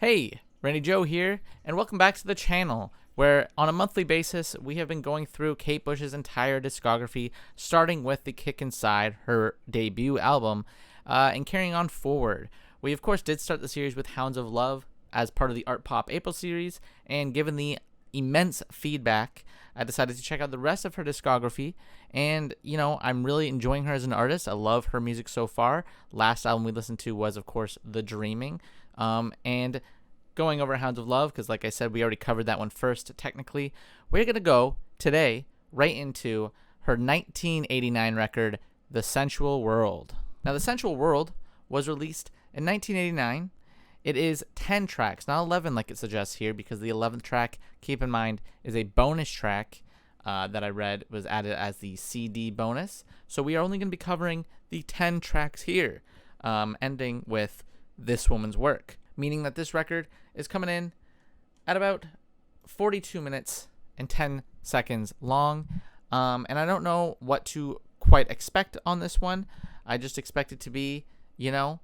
Hey, Randy Joe here, and welcome back to the channel, where on a monthly basis, we have been going through Kate Bush's entire discography, starting with The Kick Inside, her debut album, and carrying on forward. We, of course, did start the series with Hounds of Love as part of the Art Pop April series, and given the immense feedback, I decided to check out the rest of her discography, and, you know, I'm really enjoying her as an artist. I love her music so far. Last album we listened to was, of course, The Dreaming, and going over Hounds of Love, because like I said, we already covered that one first, technically. We're going to go today right into her 1989 record, The Sensual World. Now, The Sensual World was released in 1989. It is 10 tracks, not 11 like it suggests here, because the 11th track, keep in mind, is a bonus track that I read was added as the CD bonus. So we are only going to be covering the 10 tracks here, ending with This Woman's Work, meaning that this record is coming in at about 42 minutes and 10 seconds long. And I don't know what to quite expect on this one. I just expect it to be, you know,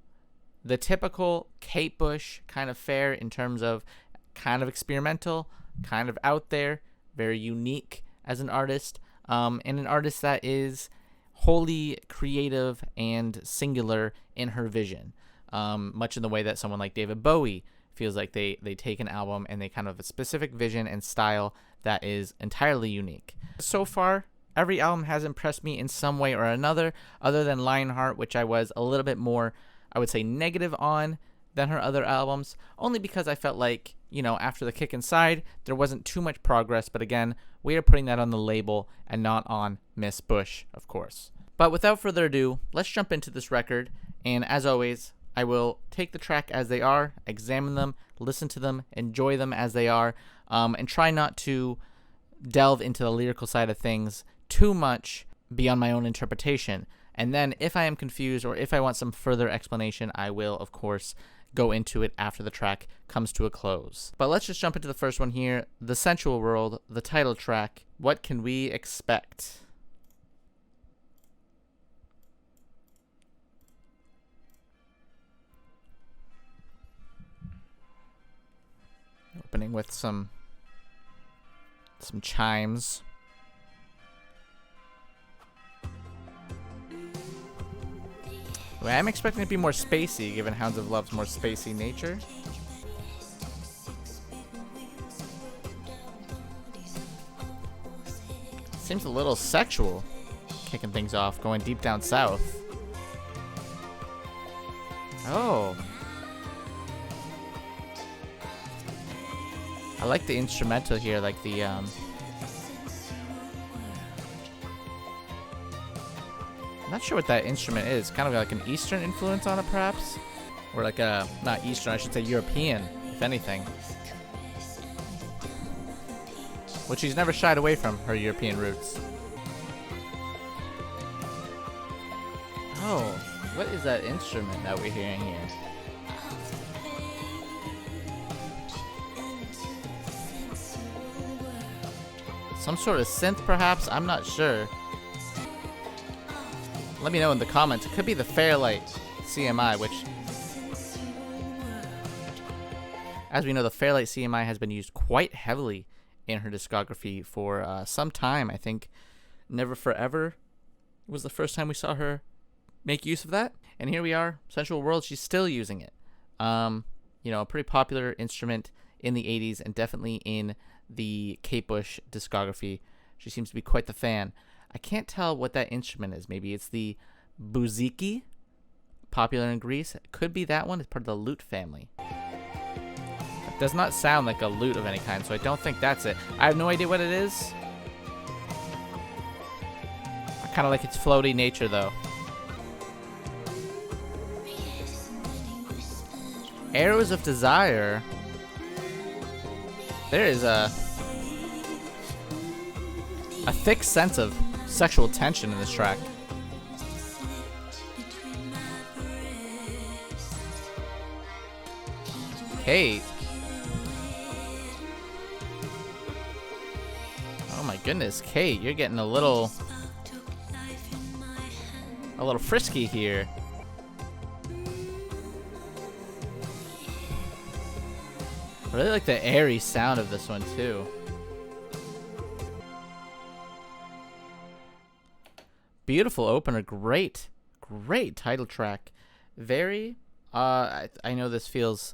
the typical Kate Bush kind of fare in terms of kind of experimental, kind of out there, very unique as an artist, and an artist that is wholly creative and singular in her vision, much in the way that someone like David Bowie feels like they take an album and they kind of have a specific vision and style that is entirely unique. So far, every album has impressed me in some way or another, other than Lionheart, which I was a little bit more, I would say, negative on than her other albums, only because I felt like, you know, after The Kick Inside, there wasn't too much progress, but again, we are putting that on the label and not on Miss Bush, of course. But without further ado, let's jump into this record, and as always, I will take the track as they are, examine them, listen to them, enjoy them as they are, and try not to delve into the lyrical side of things too much beyond my own interpretation. And then if I am confused or if I want some further explanation, I will, of course, go into it after the track comes to a close. But let's just jump into the first one here, The Sensual World, the title track. What can we expect? Opening with some chimes. I'm expecting it to be more spacey, given Hounds of Love's more spacey nature. Seems a little sexual, kicking things off, going deep down south. Oh. I like the instrumental here, like the, I'm not sure what that instrument is. Kind of like an Eastern influence on it, perhaps? Or like a, not Eastern, I should say European, if anything. Which she's never shied away from, her European roots. Oh, what is that instrument that we're hearing here? Some sort of synth, perhaps? I'm not sure. Let me know in the comments. It could be the Fairlight CMI, which, as we know, the Fairlight CMI has been used quite heavily in her discography for some time. I think Never Forever was the first time we saw her make use of that. And here we are, Sensual World, she's still using it. You know, a pretty popular instrument in the 80s and definitely in the Kate Bush discography. She seems to be quite the fan. I can't tell what that instrument is. Maybe it's the bouziki, popular in Greece. It could be that one. It's part of the lute family. It does not sound like a lute of any kind, so I don't think that's it. I have no idea what it is. I kind of like its floaty nature, though. Arrows of Desire. There is a thick sense of sexual tension in this track. Kate. Oh my goodness, Kate, you're getting a little frisky here. I really like the airy sound of this one too. Beautiful opener, great title track. Very, I know this feels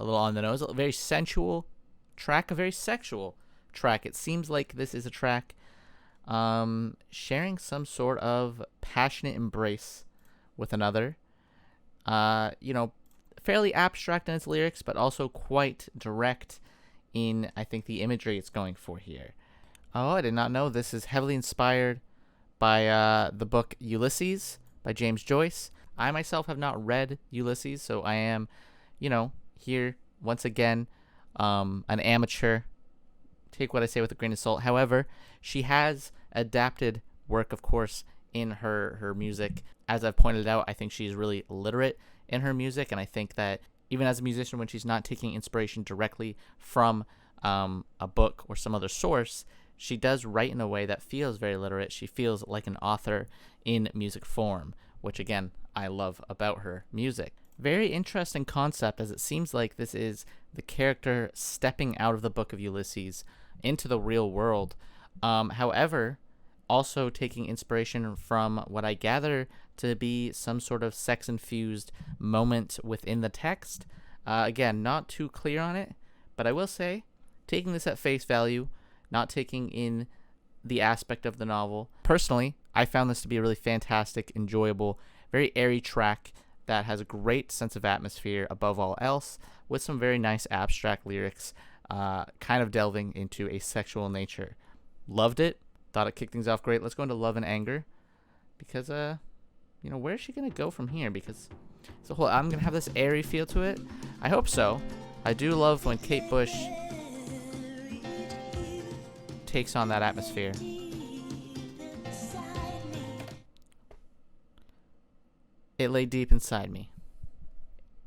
a little on the nose, a very sensual track, a very sexual track. It seems like this is a track sharing some sort of passionate embrace with another. You know, fairly abstract in its lyrics, but also quite direct in, I think, the imagery it's going for here. Oh, I did not know this is heavily inspired by the book Ulysses by James Joyce. I myself have not read Ulysses, so I am, you know, here once again, an amateur. Take what I say with a grain of salt. However, she has adapted work, of course, in her music. As I've pointed out, I think she's really literate in her music, and I think that even as a musician, when she's not taking inspiration directly from a book or some other source, she does write in a way that feels very literate. She feels like an author in music form, which again, I love about her music. Very interesting concept, as it seems like this is the character stepping out of the book of Ulysses into the real world. However, also taking inspiration from what I gather to be some sort of sex-infused moment within the text. Again, not too clear on it, but I will say, taking this at face value, not taking in the aspect of the novel. Personally, I found this to be a really fantastic, enjoyable, very airy track that has a great sense of atmosphere above all else, with some very nice abstract lyrics, kind of delving into a sexual nature. Loved it. Thought it kicked things off great. Let's go into Love and Anger, because you know, where's she gonna go from here? Because it's a whole, I'm gonna have this airy feel to it. I hope so. I do love when Kate Bush takes on that atmosphere. It lay deep inside me.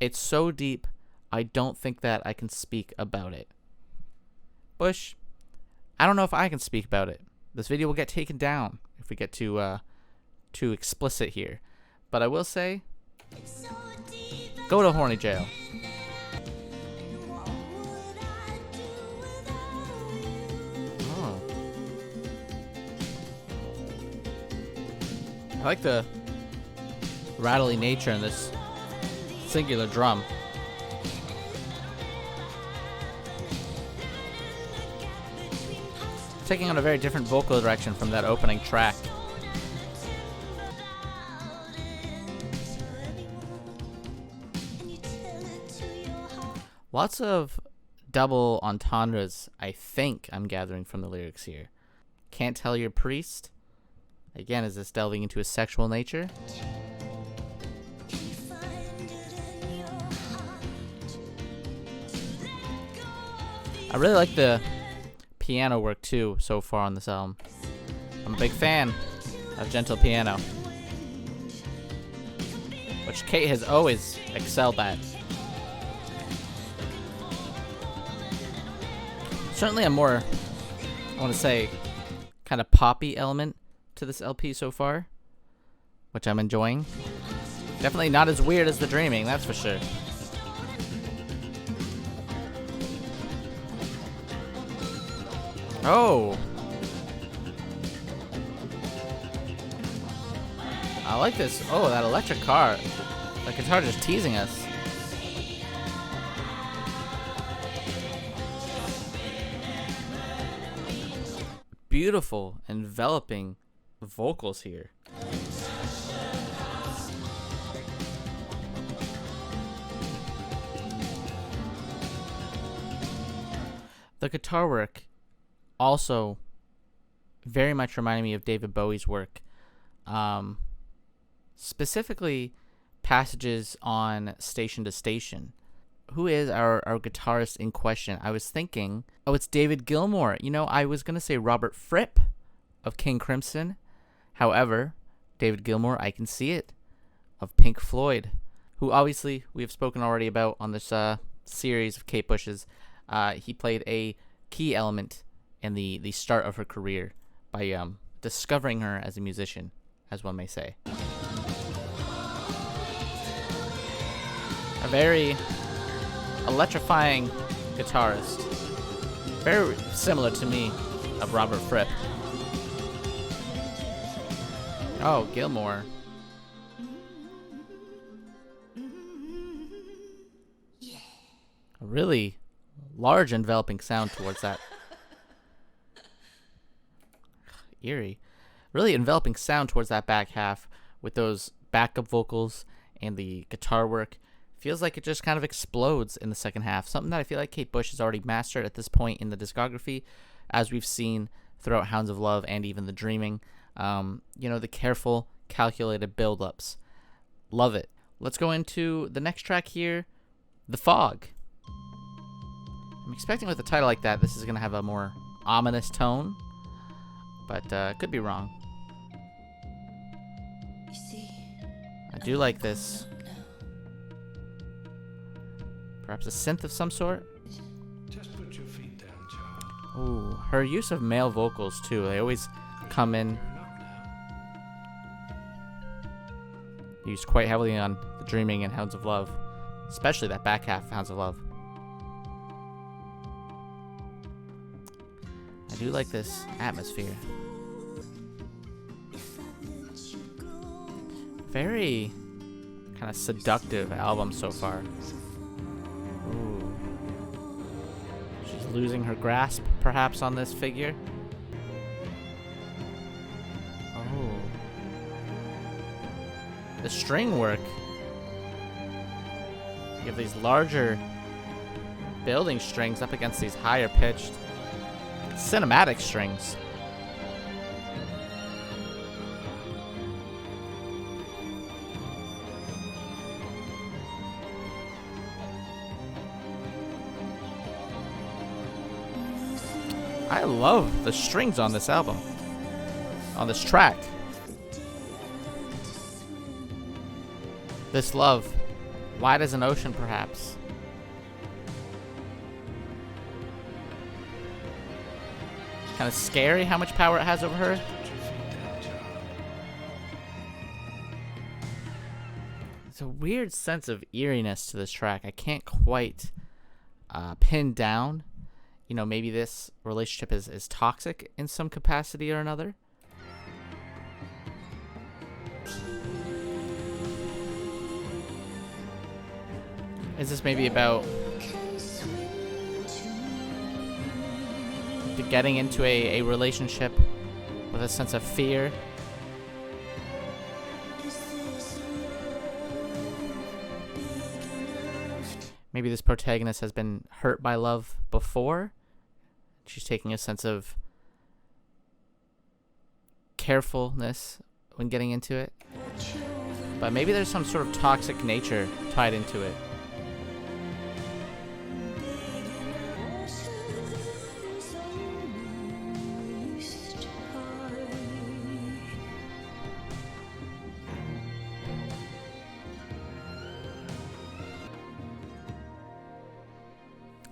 It's so deep, I don't think that I can speak about it. Bush, I don't know if I can speak about it. This video will get taken down if we get too explicit here. But I will say, go to horny jail. Oh. I like the rattly nature in this singular drum. Taking on a very different vocal direction from that opening track. Lots of double entendres, I think I'm gathering from the lyrics here. Can't tell your priest. Again, is this delving into his sexual nature? I really like the piano work too so far on this album. I'm a big fan of gentle piano, which Kate has always excelled at. Certainly a more, I want to say, kind of poppy element to this LP so far, which I'm enjoying. Definitely not as weird as The Dreaming, that's for sure. Oh! I like this. Oh, that electric car. The guitar just teasing us. Beautiful, enveloping vocals here. The guitar work also very much reminded me of David Bowie's work. Specifically, passages on Station to Station. Who is our guitarist in question? I was thinking, oh, it's David Gilmour. You know, I was going to say Robert Fripp of King Crimson. However, David Gilmour, I can see it, of Pink Floyd, who obviously we have spoken already about on this series of Kate Bush's. He played a key element in the start of her career by discovering her as a musician, as one may say. A very electrifying guitarist. Very similar to me of Robert Fripp. Oh, Gilmore. A really large enveloping sound towards that. Eerie. Really enveloping sound towards that back half with those backup vocals and the guitar work. Feels like it just kind of explodes in the second half. Something that I feel like Kate Bush has already mastered at this point in the discography, as we've seen throughout Hounds of Love and even The Dreaming. The careful, calculated build-ups. Love it. Let's go into the next track here, The Fog. I'm expecting with a title like that, this is going to have a more ominous tone, but could be wrong. I do like this. Perhaps a synth of some sort. Just put your feet down, child. Ooh, her use of male vocals too. They always come in used quite heavily on The Dreaming and Hounds of Love, especially that back half of Hounds of Love. I do like this atmosphere. Very kind of seductive album so far. Ooh. She's losing her grasp, perhaps, on this figure. Oh. The string work. You have these larger building strings up against these higher pitched cinematic strings. I love the strings on this album, on this track. This love, wide as an ocean, perhaps. Kind of scary how much power it has over her. It's a weird sense of eeriness to this track. I can't quite pin down. Maybe this relationship is toxic in some capacity or another. Is this maybe about getting into a relationship with a sense of fear? Maybe this protagonist has been hurt by love before. She's taking a sense of carefulness when getting into it. But maybe there's some sort of toxic nature tied into it.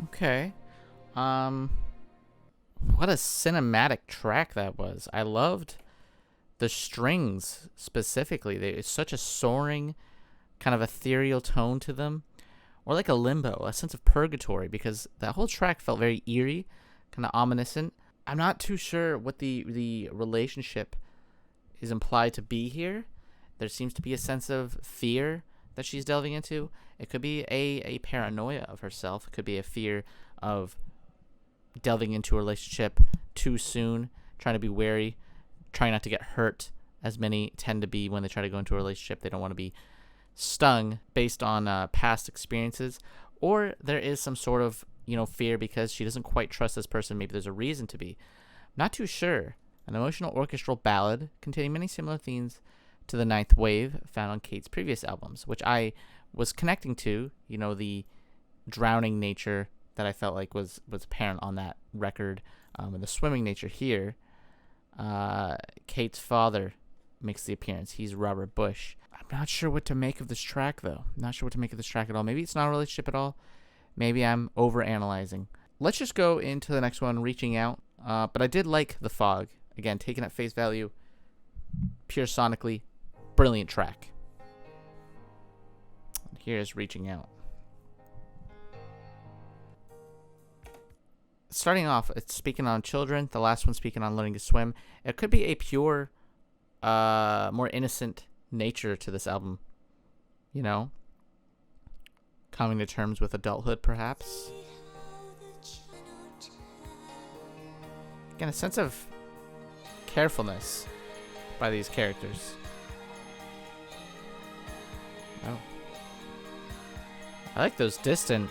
Okay. What a cinematic track that was. I loved the strings specifically. It's such a soaring, kind of ethereal tone to them. Or like a limbo, a sense of purgatory, because that whole track felt very eerie, kind of ominous. I'm not too sure what the relationship is implied to be here. There seems to be a sense of fear that she's delving into. It could be a paranoia of herself. It could be a fear of delving into a relationship too soon, trying to be wary, trying not to get hurt, as many tend to be when they try to go into a relationship. They don't want to be stung based on past experiences. Or there is some sort of, fear because she doesn't quite trust this person. Maybe there's a reason to be. Not too sure. An emotional orchestral ballad containing many similar themes to the Ninth Wave found on Kate's previous albums, which I was connecting to, the drowning nature that I felt like was apparent on that record, and the swimming nature here. Kate's father makes the appearance. He's Robert Bush. I'm not sure what to make of this track, though. I'm not sure what to make of this track at all. Maybe it's not a relationship at all. Maybe I'm overanalyzing. Let's just go into the next one, Reaching Out. But I did like The Fog. Again, taken at face value, pure sonically, brilliant track. Here's Reaching Out. starting off, it's speaking on children. The last one speaking on learning to swim. It could be a pure, more innocent nature to this album. You know, coming to terms with adulthood, perhaps. Again, a sense of carefulness by these characters. Oh. I like those distant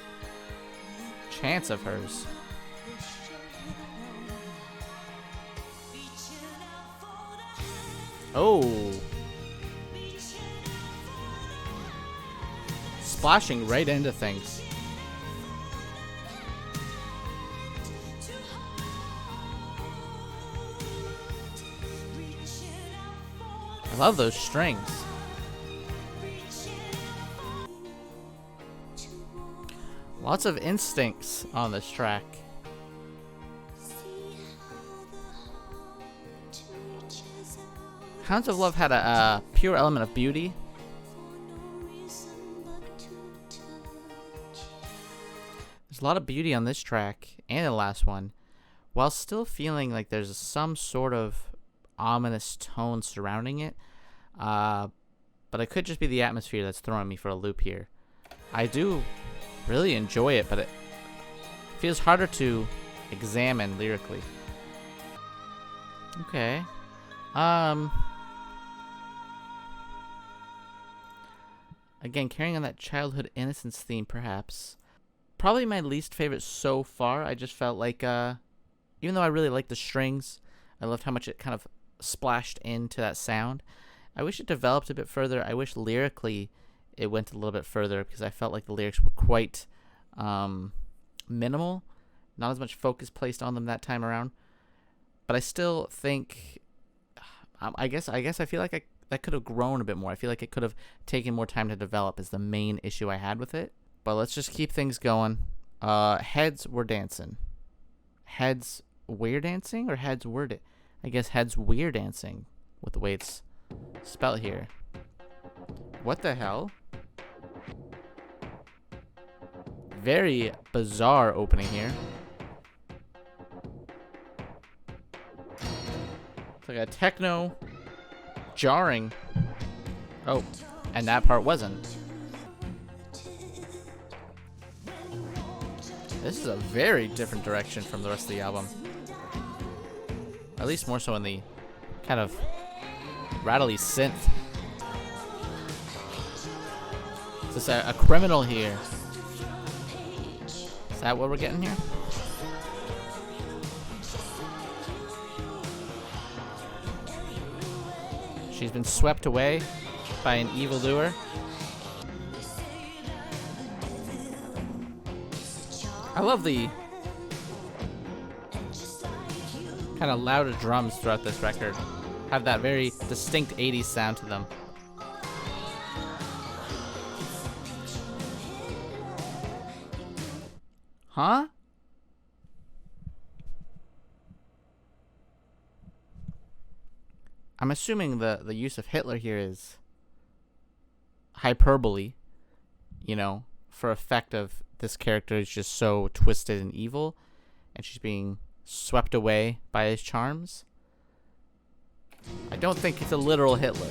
chants of hers. Oh. Splashing right into things. I love those strings. Lots of instincts on this track. Hounds of Love had a pure element of beauty. There's a lot of beauty on this track and the last one, while still feeling like there's some sort of ominous tone surrounding it. But it could just be the atmosphere that's throwing me for a loop here. I do really enjoy it, but it feels harder to examine lyrically. Okay. Again, carrying on that childhood innocence theme, perhaps. Probably my least favorite so far. I just felt like, even though I really liked the strings, I loved how much it kind of splashed into that sound. I wish it developed a bit further. I wish lyrically it went a little bit further, because I felt like the lyrics were quite minimal. Not as much focus placed on them that time around. But I still think, I guess I feel like that could have grown a bit more. I feel like it could have taken more time to develop is the main issue I had with it. But let's just keep things going. Heads were dancing. Heads were dancing, or heads were I guess heads were dancing with the way it's spelled here. What the hell? Very bizarre opening here. It's like a techno jarring. Oh, and that part wasn't. This is a very different direction from the rest of the album. At least more so in the kind of rattly synth. Is this a criminal here? Is that what we're getting here? She's been swept away by an evildoer. I love the kind of louder drums throughout this record. Have that very distinct 80s sound to them. Huh? I'm assuming the use of Hitler here is hyperbole, you know, for effect of this character is just so twisted and evil, and she's being swept away by his charms. I don't think it's a literal Hitler.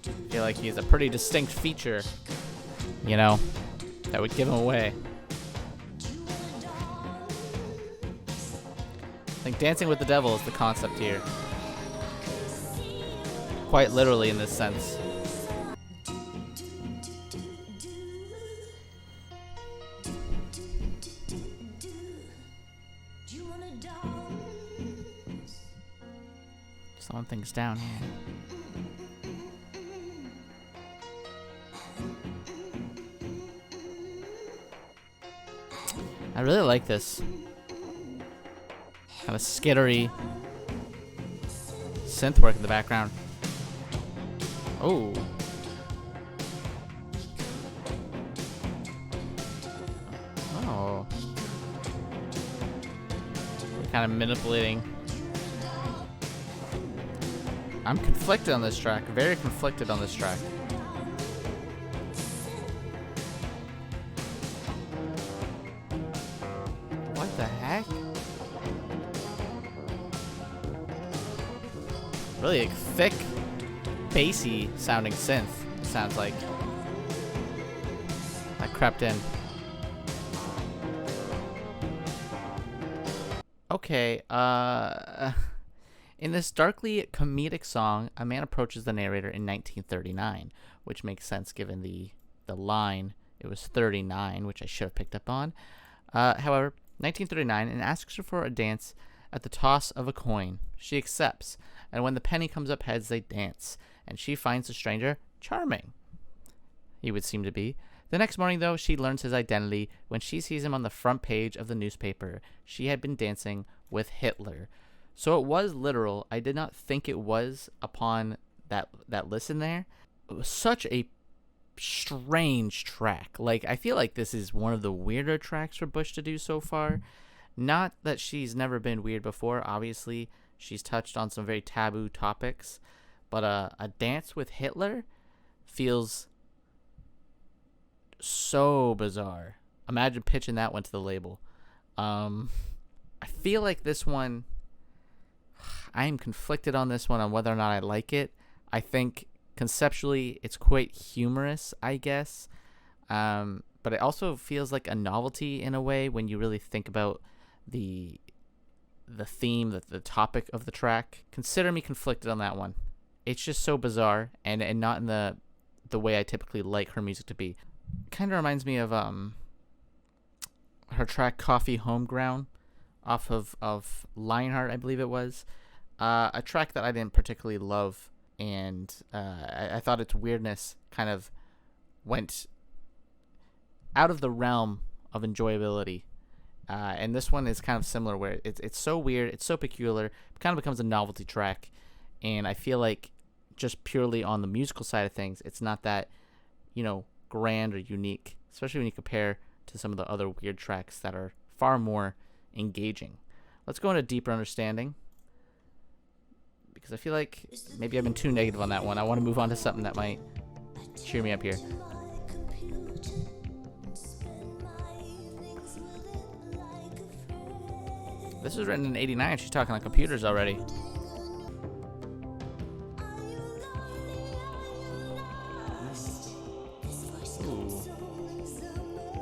I feel like he's a pretty distinct feature, you know, that would give him away. I think dancing with the devil is the concept here. Quite literally in this sense. Slowing things down here. I really like this kind of skittery synth work in the background. Oh. Oh. Kind of manipulating. I'm conflicted on this track. Very conflicted on this track. the heck? Really like, thick, bassy sounding synth, sounds like. I crept in. Okay, in this darkly comedic song, a man approaches the narrator in 1939, which makes sense given the line. It was 39, which I should have picked up on. However, 1939, and asks her for a dance at the toss of a coin. She accepts, and when the penny comes up heads, they dance, and she finds the stranger charming. He would seem to be. The next morning, though, she learns his identity when she sees him on the front page of the newspaper. She had been dancing with Hitler. So it was literal. I did not think it was upon that listen there. It was such a strange track. Like, I feel like this is one of the weirder tracks for Bush to do so far. Not that she's never been weird before. Obviously, she's touched on some very taboo topics. But a dance with Hitler feels so bizarre. Imagine pitching that one to the label. I feel like this one, I am conflicted on this one on whether or not I like it. I think conceptually it's quite humorous, I guess. But it also feels like a novelty in a way when you really think about the theme, the topic of the track. Consider me conflicted on that one. It's just so bizarre and not in the way I typically like her music to be. Kind of reminds me of her track Coffee Homeground off of Lionheart, I believe it was. A track that I didn't particularly love, and I thought its weirdness kind of went out of the realm of enjoyability. And this one is kind of similar, where it's so weird, it's so peculiar, it kind of becomes a novelty track. And I feel like just purely on the musical side of things, it's not that, grand or unique, especially when you compare to some of the other weird tracks that are far more engaging. Let's go into deeper understanding, because I feel like maybe I've been too negative on that one. I want to move on to something that might cheer me up here. This was written in '89. She's talking on computers already. Ooh.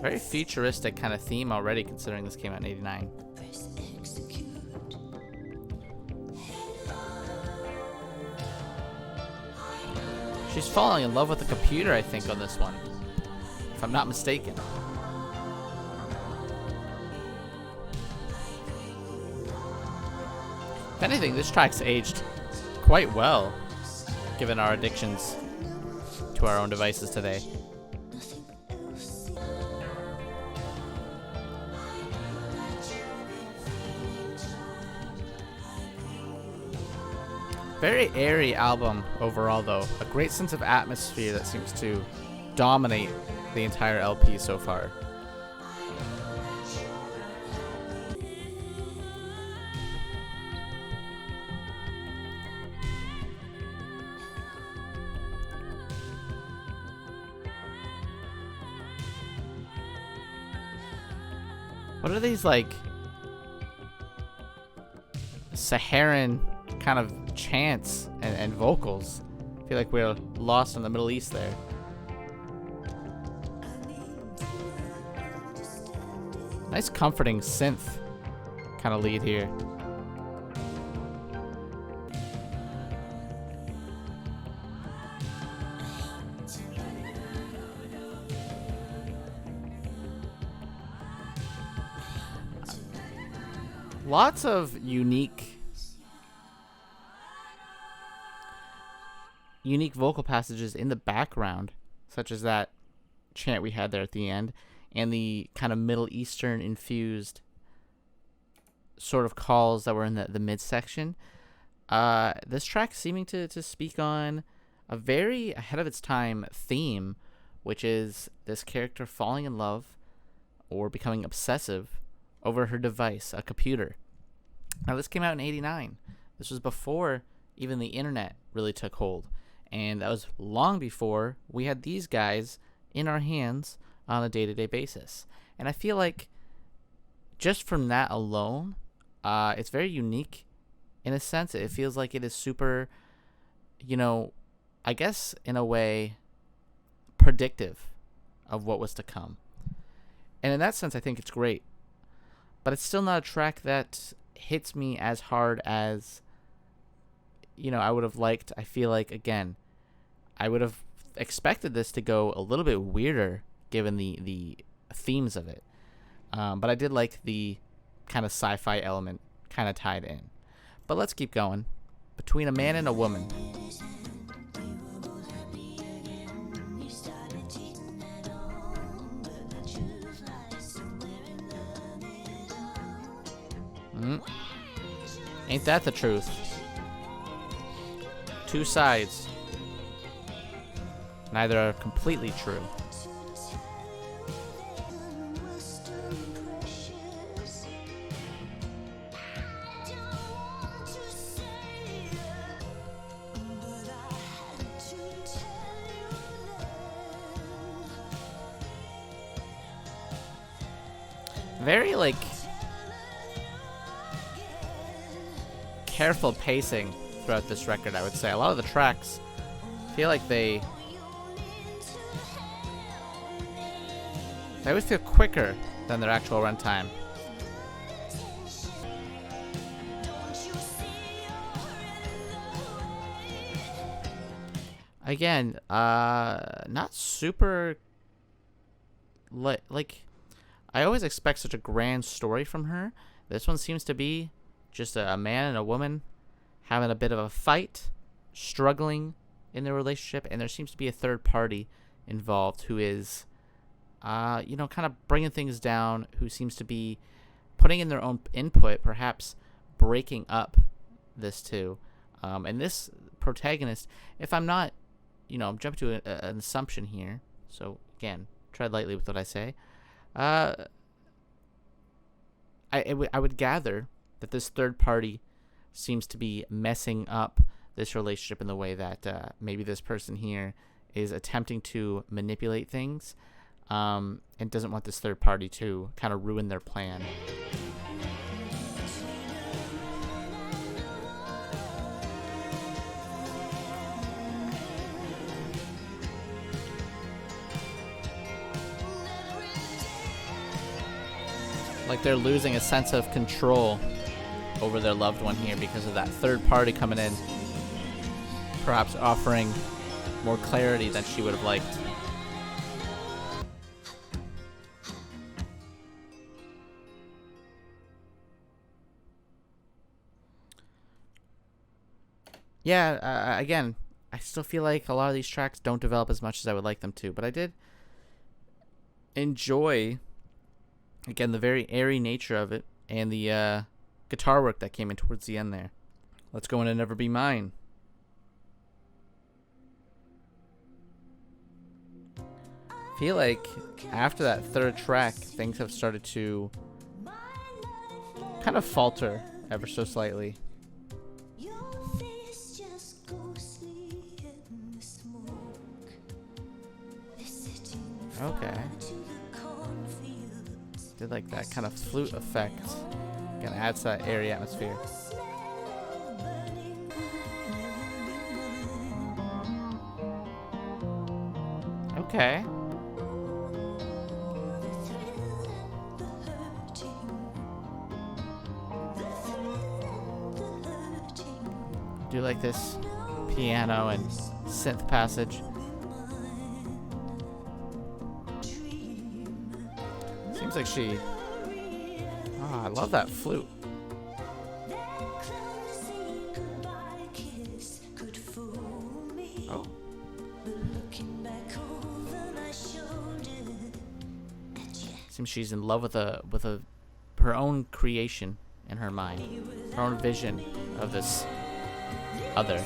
Very futuristic kind of theme already, considering this came out in '89. She's falling in love with the computer, I think, on this one, if I'm not mistaken. If anything, this track's aged quite well, given our addictions to our own devices today. Very airy album overall, though. A great sense of atmosphere that seems to dominate the entire LP so far. What are these, like, Saharan kind of chants and vocals? I feel like we're lost in the Middle East there. Nice comforting synth kind of lead here. Lots of unique vocal passages in the background, such as that chant we had there at the end, and the kind of Middle Eastern infused sort of calls that were in the midsection. This track seeming to speak on a very ahead of its time theme, which is this character falling in love or becoming obsessive over her device, a computer. Now, this came out in '89. This was before even the internet really took hold. And that was long before we had these guys in our hands on a day-to-day basis. And I feel like just from that alone, it's very unique in a sense. It feels like it is super, I guess in a way, predictive of what was to come. And in that sense, I think it's great. But it's still not a track that hits me as hard as, I would have liked. I feel like, again, I would have expected this to go a little bit weirder given the themes of it. But I did like the kind of sci-fi element kind of tied in. But let's keep going. Between a Man and a Woman. Ain't that the truth? Two sides. Neither are completely true. Very, careful pacing throughout this record, I would say. A lot of the tracks feel like they always feel quicker than their actual runtime. Again, not super like I always expect such a grand story from her. This one seems to be just a man and a woman having a bit of a fight, struggling in their relationship, and there seems to be a third party involved who is, kind of bringing things down, who seems to be putting in their own input, perhaps breaking up this too. And this protagonist, if I'm not, I'm jumping to an assumption here, so again, tread lightly with what I say. I would gather that this third party seems to be messing up this relationship in the way that maybe this person here is attempting to manipulate things, and doesn't want this third party to kind of ruin their plan. Like they're losing a sense of control over their loved one here because of that third party coming in, perhaps offering more clarity than she would have liked. Yeah, again, I still feel like a lot of these tracks don't develop as much as I would like them to, but I did enjoy, again, the very airy nature of it and the guitar work that came in towards the end there. Let's go into Never Be Mine. I feel like after that third track, things have started to kind of falter ever so slightly. Okay. Did like that kind of flute effect. Again, adds to that airy atmosphere. Okay. Do like this piano and synth passage. Seems like she... Oh, I love that flute. Oh. Seems she's in love with her own creation in her mind, her own vision of this other.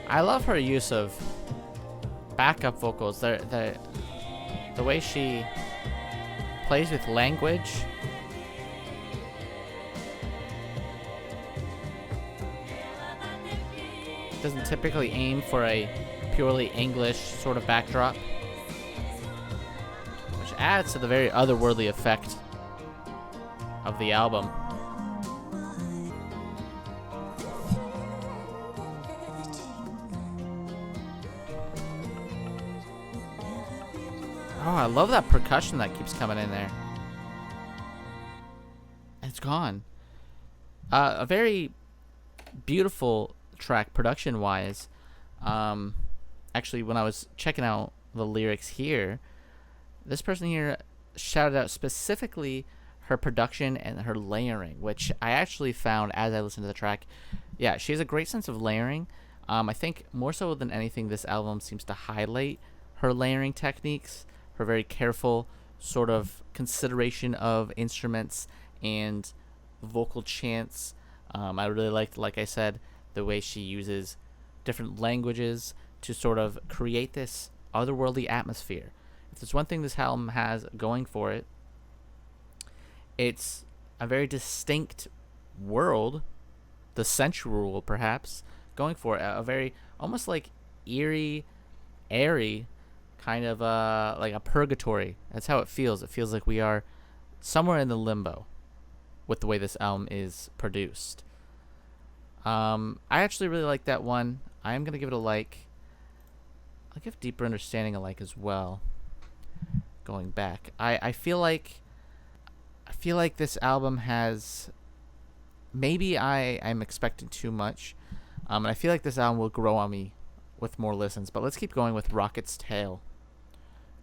I love her use of backup vocals. The way she plays with language doesn't typically aim for a purely English sort of backdrop, which adds to the very otherworldly effect of the album. Oh, I love that percussion that keeps coming in there. It's gone. A very beautiful track production-wise. Actually, when I was checking out the lyrics here, this person here shouted out specifically her production and her layering, which I actually found as I listened to the track. Yeah, she has a great sense of layering. I think more so than anything, this album seems to highlight her layering techniques, her very careful sort of consideration of instruments and vocal chants. I really liked, like I said, the way she uses different languages to sort of create this otherworldly atmosphere. If there's one thing this album has going for it, it's a very distinct world, the Sensual World perhaps, going for it. A very almost like eerie, airy kind of like a purgatory. That's how it feels. It feels like we are somewhere in the limbo with the way this album is produced. I actually really like that one. I am going to give it a like. I'll give Deeper Understanding a like as well. Going back, I feel like this album has, maybe I'm expecting too much, and I feel like this album will grow on me with more listens. But let's keep going with Rocket's Tale.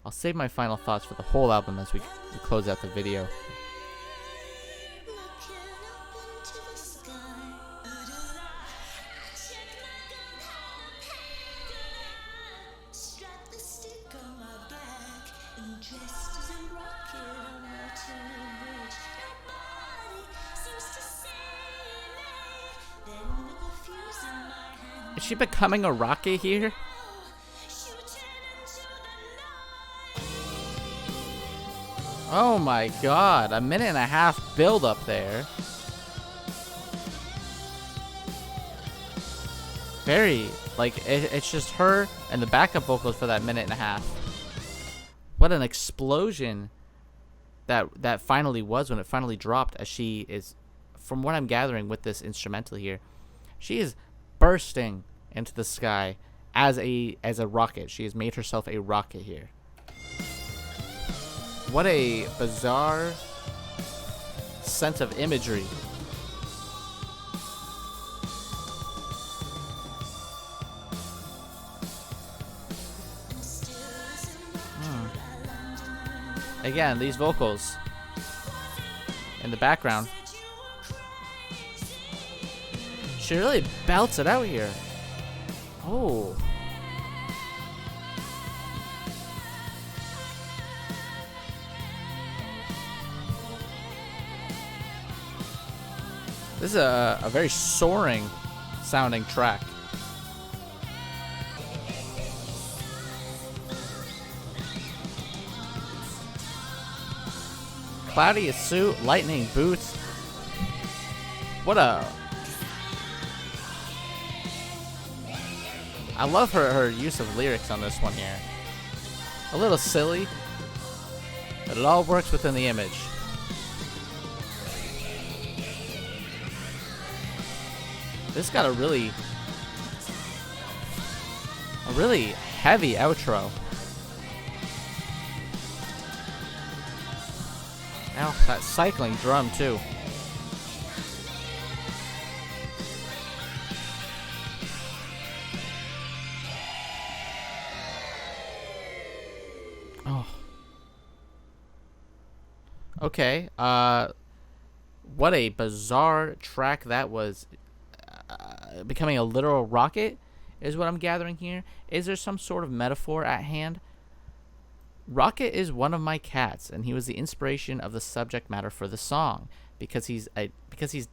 I'll save my final thoughts for the whole album as we close out the video. Is she becoming a rocket here? Oh my god, a minute and a half build up there. Very, like, it's just her and the backup vocals for that minute and a half. What an explosion that finally was when it finally dropped, as she is, from what I'm gathering with this instrumental here, she is bursting into the sky as a rocket. She has made herself a rocket here. What a bizarre sense of imagery. Again, these vocals in the background. She really belts it out here. Oh. This is a very soaring sounding track. Cloudy suit, lightning boots. What a... I love her use of lyrics on this one here. A little silly, but it all works within the image. This got a really heavy outro. Now that cycling drum too. Oh. Okay. What a bizarre track that was. Becoming a literal rocket is what I'm gathering here. Is there some sort of metaphor at hand? Rocket is one of my cats, and he was the inspiration of the subject matter for the song because he's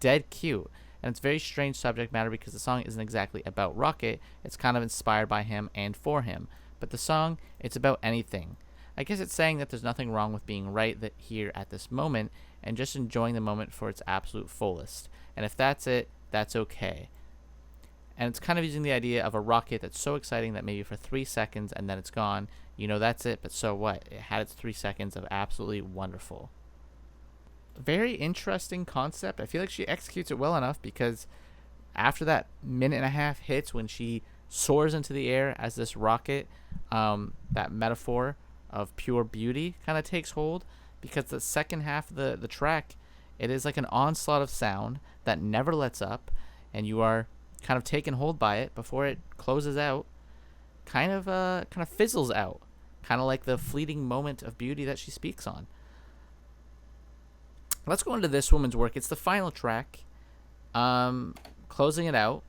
dead cute, and it's very strange subject matter because the song isn't exactly about Rocket. It's kind of inspired by him and for him, but the song, it's about anything. I guess it's saying that there's nothing wrong with being right here at this moment and just enjoying the moment for its absolute fullest. And if that's it, that's okay. And it's kind of using the idea of a rocket that's so exciting that maybe for 3 seconds and then it's gone. You know, that's it, but so what? It had its 3 seconds of absolutely wonderful. Very interesting concept. I feel like she executes it well enough, because after that minute and a half hits, when she soars into the air as this rocket, that metaphor of pure beauty kind of takes hold, because the second half of the track, it is like an onslaught of sound that never lets up, and you are kind of taken hold by it before it closes out, kind of fizzles out, kind of like the fleeting moment of beauty that she speaks on. Let's go into this woman's work. It's the final track, closing it out.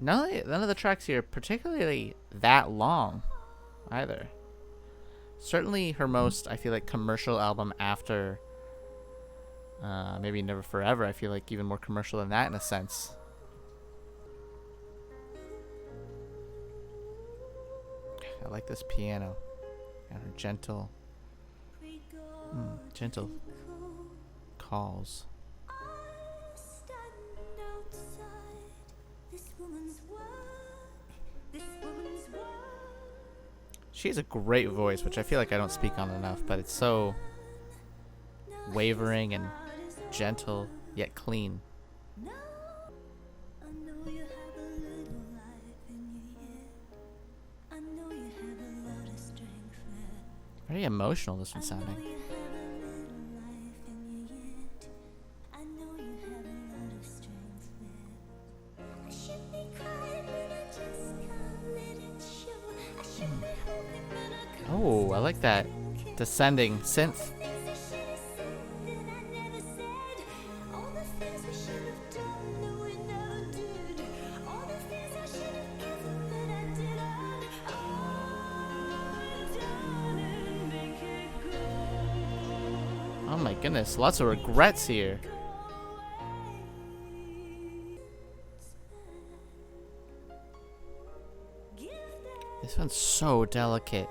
None of the tracks here are particularly that long either. Certainly her most, I feel like, commercial album after maybe Never Forever. I feel like even more commercial than that in a sense. I like this piano and her gentle calls. She has a great voice, which I feel like I don't speak on enough, but it's so wavering and gentle yet clean. Very emotional, this one sounding. Oh, I like that descending synth. Oh my goodness, lots of regrets here. This one's so delicate.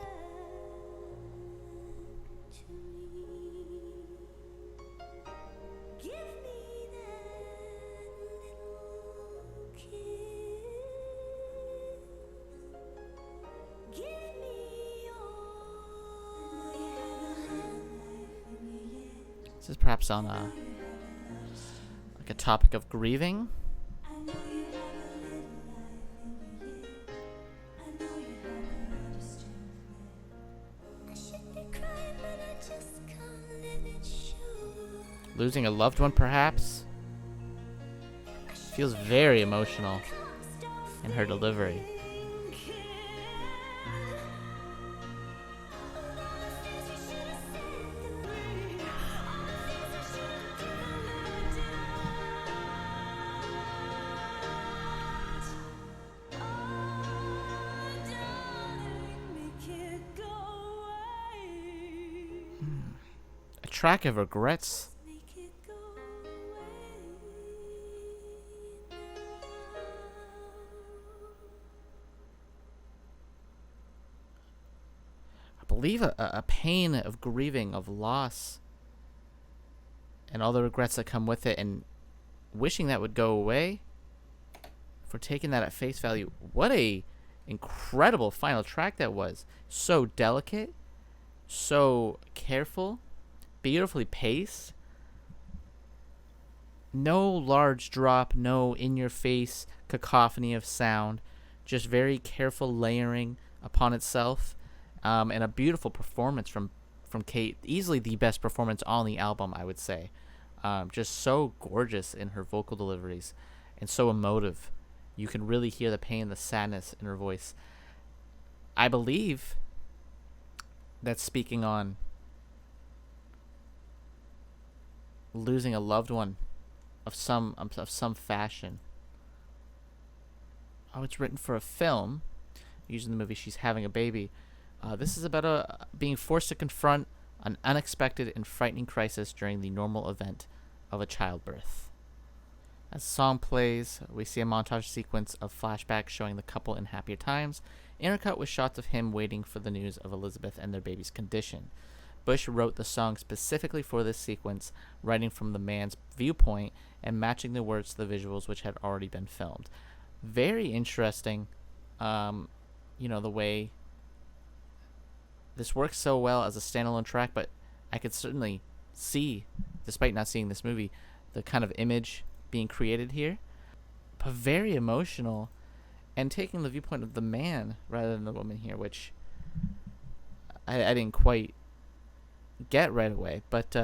This is perhaps on a topic of grieving. Losing a loved one, perhaps. Feels very emotional in her delivery. A track of regrets. I believe a pain of grieving, of loss, and all the regrets that come with it, and wishing that would go away. For taking that at face value, what a incredible final track that was. So delicate, so careful, beautifully paced. No large drop, no in-your-face cacophony of sound, just very careful layering upon itself, and a beautiful performance from Kate. Easily the best performance on the album, I would say. Just so gorgeous in her vocal deliveries, and so emotive. You can really hear the pain, the sadness in her voice. I believe that's speaking on losing a loved one of some fashion. Oh, it's written for a film. Using the movie She's Having a Baby. This is about being forced to confront an unexpected and frightening crisis during the normal event of a childbirth. As the song plays, we see a montage sequence of flashbacks showing the couple in happier times, intercut with shots of him waiting for the news of Elizabeth and their baby's condition. Bush wrote the song specifically for this sequence, writing from the man's viewpoint and matching the words to the visuals which had already been filmed. Very interesting. The way this works so well as a standalone track, but I could certainly see, despite not seeing this movie, the kind of image being created here. But very emotional, and taking the viewpoint of the man rather than the woman here, which I didn't quite get right away. But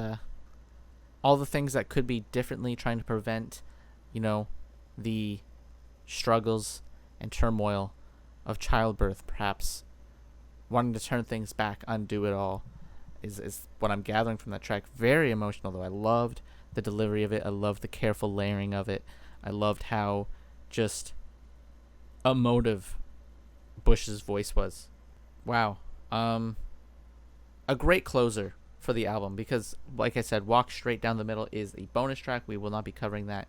all the things that could be differently, trying to prevent, the struggles and turmoil of childbirth, perhaps wanting to turn things back, undo it all, is what I'm gathering from that track. Very emotional, though. I loved the delivery of it. I loved the careful layering of it. I loved how just emotive Bush's voice was. Wow. A great closer for the album, because, like I said, Walk Straight Down the Middle is a bonus track. We will not be covering that.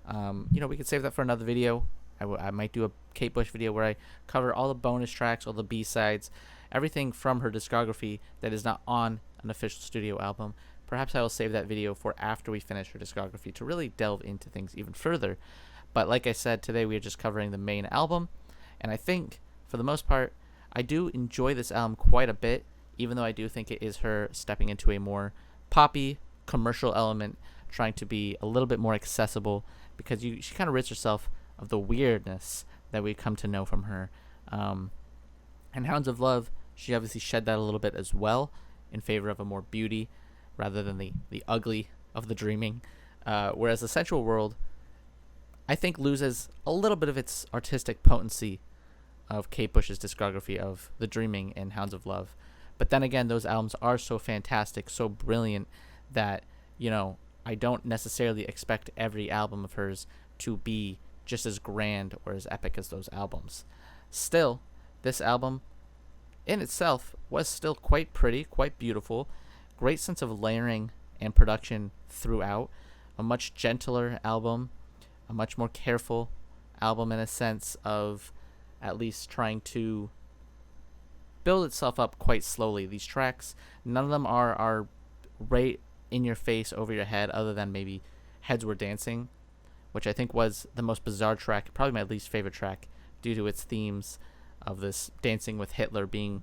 We could save that for another video. I might do a Kate Bush video where I cover all the bonus tracks, all the B-sides, everything from her discography that is not on an official studio album. Perhaps I will save that video for after we finish her discography to really delve into things even further. But like I said, today we are just covering the main album, and I think, for the most part, I do enjoy this album quite a bit, even though I do think it is her stepping into a more poppy, commercial element, trying to be a little bit more accessible, because she kind of rids herself of the weirdness that we come to know from her. And Hounds of Love, she obviously shed that a little bit as well, in favor of a more beauty rather than the ugly of the dreaming. Whereas the Sensual World, I think, loses a little bit of its artistic potency of Kate Bush's discography of the dreaming and Hounds of Love. But then again, those albums are so fantastic, so brilliant, that, I don't necessarily expect every album of hers to be just as grand or as epic as those albums. Still, this album in itself was still quite pretty, quite beautiful, great sense of layering and production throughout, a much gentler album, a much more careful album in a sense of at least trying to build itself up quite slowly. These tracks, none of them are right in your face, over your head, other than maybe Heads Were Dancing, which I think was the most bizarre track, probably my least favorite track, due to its themes of this dancing with Hitler being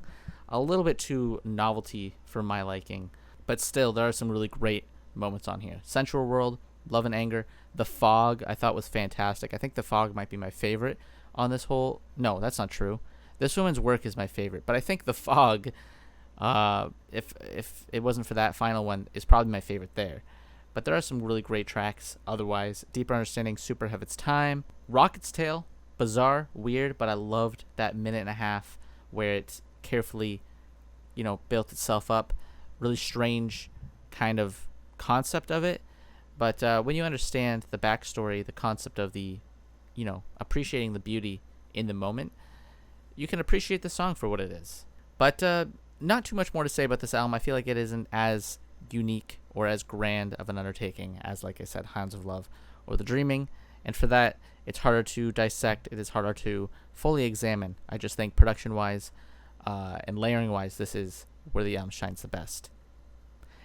a little bit too novelty for my liking. But still, there are some really great moments on here. Sensual World, Love and Anger, The Fog, I thought was fantastic. I think The Fog might be my favorite on this whole... No, that's not true. This woman's work is my favorite, but I think The Fog, if it wasn't for that final one, is probably my favorite there. But there are some really great tracks otherwise. Deeper Understanding, Super Have Its Time. Rocket's Tale, bizarre, weird, but I loved that minute and a half where it carefully, built itself up. Really strange kind of concept of it. But when you understand the backstory, the concept of the, appreciating the beauty in the moment, you can appreciate the song for what it is. But not too much more to say about this album. I feel like it isn't as unique or as grand of an undertaking as, like I said, Hounds of Love or The Dreaming. And for that, it's harder to dissect. It is harder to fully examine. I just think production-wise and layering-wise, this is where the album shines the best.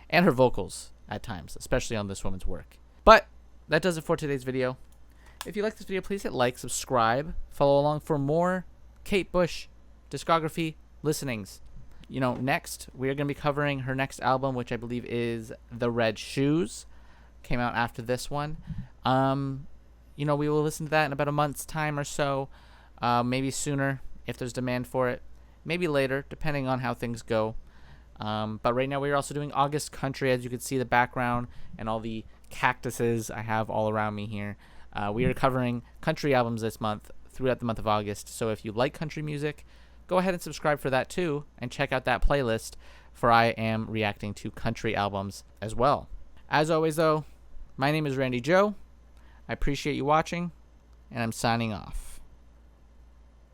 And her vocals at times, especially on this woman's work. But that does it for today's video. If you like this video, please hit like, subscribe, follow along for more Kate Bush discography listenings. Next, we are going to be covering her next album, which I believe is The Red Shoes. Came out after this one. We will listen to that in about a month's time or so. Maybe sooner if there's demand for it. Maybe later, depending on how things go. But right now we are also doing August Country, as you can see the background and all the cactuses I have all around me here. We are covering country albums this month throughout the month of August. So if you like country music, go ahead and subscribe for that too, and check out that playlist, for I am reacting to country albums as well. As always though, my name is Randy Joe. I appreciate you watching, and I'm signing off.